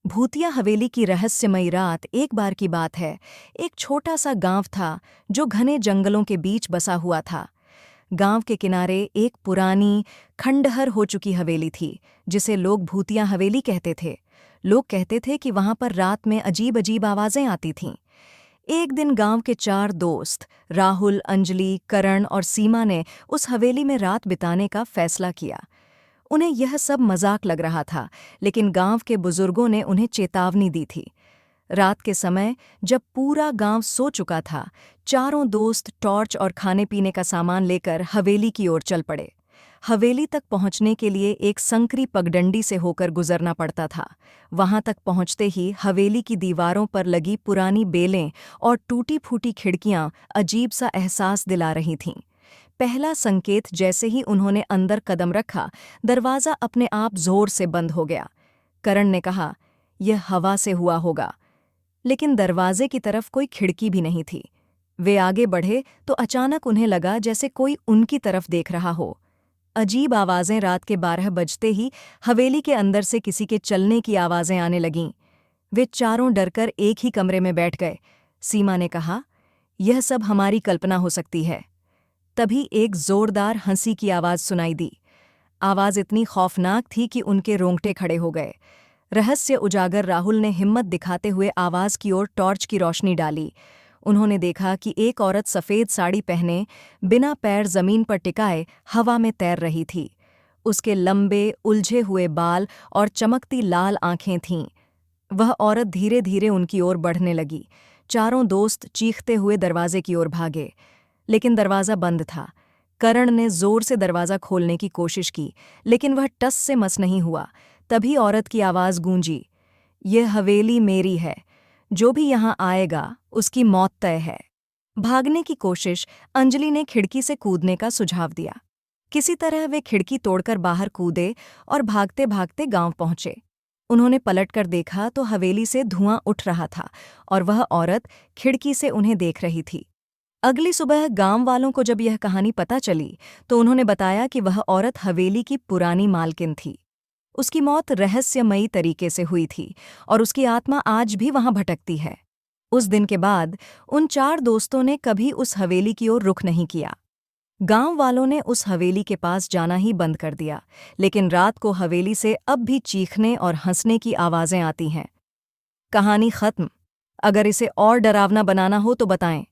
भूतिया हवेली की रहस्यमयी रात एक बार की बात है। एक छोटा सा गांव था जो घने जंगलों के बीच बसा हुआ था। गांव के किनारे एक पुरानी खंडहर हो चुकी हवेली थी, जिसे लोग भूतिया हवेली कहते थे। लोग कहते थे कि वहां पर रात में अजीब अजीब आवाजें आती थीं। एक दिन गांव के 4 दोस्त राहुल, अंजलि, करण और सीमा ने उस हवेली में रात बिताने का फैसला किया। उन्हें यह सब मजाक लग रहा था, लेकिन गांव के बुजुर्गों ने उन्हें चेतावनी दी थी। रात के समय जब पूरा गांव सो चुका था, चारों दोस्त टॉर्च और खाने पीने का सामान लेकर हवेली की ओर चल पड़े। हवेली तक पहुंचने के लिए एक संकरी पगडंडी से होकर गुजरना पड़ता था। वहां तक पहुंचते ही हवेली की दीवारों पर लगी पुरानी बेलें और टूटी फूटी खिड़कियां अजीब सा एहसास दिला रही थीं। पहला संकेत जैसे ही उन्होंने अंदर कदम रखा, दरवाज़ा अपने आप जोर से बंद हो गया। करण ने कहा, यह हवा से हुआ होगा। लेकिन दरवाजे की तरफ कोई खिड़की भी नहीं थी। वे आगे बढ़े तो अचानक उन्हें लगा जैसे कोई उनकी तरफ देख रहा हो। अजीब आवाज़ें रात के 12 बजते ही हवेली के अंदर से किसी के चलने की आवाज़ें आने लगीं। वे चारों डरकर एक ही कमरे में बैठ गए। सीमा ने कहा, यह सब हमारी कल्पना हो सकती है। तभी एक जोरदार हंसी की आवाज सुनाई दी। आवाज इतनी खौफनाक थी कि उनके रोंगटे खड़े हो गए। रहस्य उजागर राहुल ने हिम्मत दिखाते हुए आवाज की ओर टॉर्च की रोशनी डाली। उन्होंने देखा कि एक औरत सफ़ेद साड़ी पहने, बिना पैर जमीन पर टिकाए हवा में तैर रही थी। उसके लंबे उलझे हुए बाल और चमकती लाल आंखें थीं। वह औरत धीरे धीरे उनकी ओर बढ़ने लगी। चारों दोस्त चीखते हुए दरवाजे की ओर भागे, लेकिन दरवाज़ा बंद था। करण ने जोर से दरवाज़ा खोलने की कोशिश की, लेकिन वह टस से मस नहीं हुआ। तभी औरत की आवाज़ गूंजी, यह हवेली मेरी है, जो भी यहाँ आएगा उसकी मौत तय है। भागने की कोशिश अंजलि ने खिड़की से कूदने का सुझाव दिया। किसी तरह वे खिड़की तोड़कर बाहर कूदे और भागते भागते गांव पहुंचे। उन्होंने पलटकर देखा तो हवेली से धुआं उठ रहा था और वह औरत खिड़की से उन्हें देख रही थी। अगली सुबह गांव वालों को जब यह कहानी पता चली तो उन्होंने बताया कि वह औरत हवेली की पुरानी मालकिन थी। उसकी मौत रहस्यमयी तरीके से हुई थी और उसकी आत्मा आज भी वहां भटकती है। उस दिन के बाद उन 4 दोस्तों ने कभी उस हवेली की ओर रुख नहीं किया। गांव वालों ने उस हवेली के पास जाना ही बंद कर दिया, लेकिन रात को हवेली से अब भी चीखने और हंसने की आवाजें आती हैं। कहानी खत्म। अगर इसे और डरावना बनाना हो तो बताएं।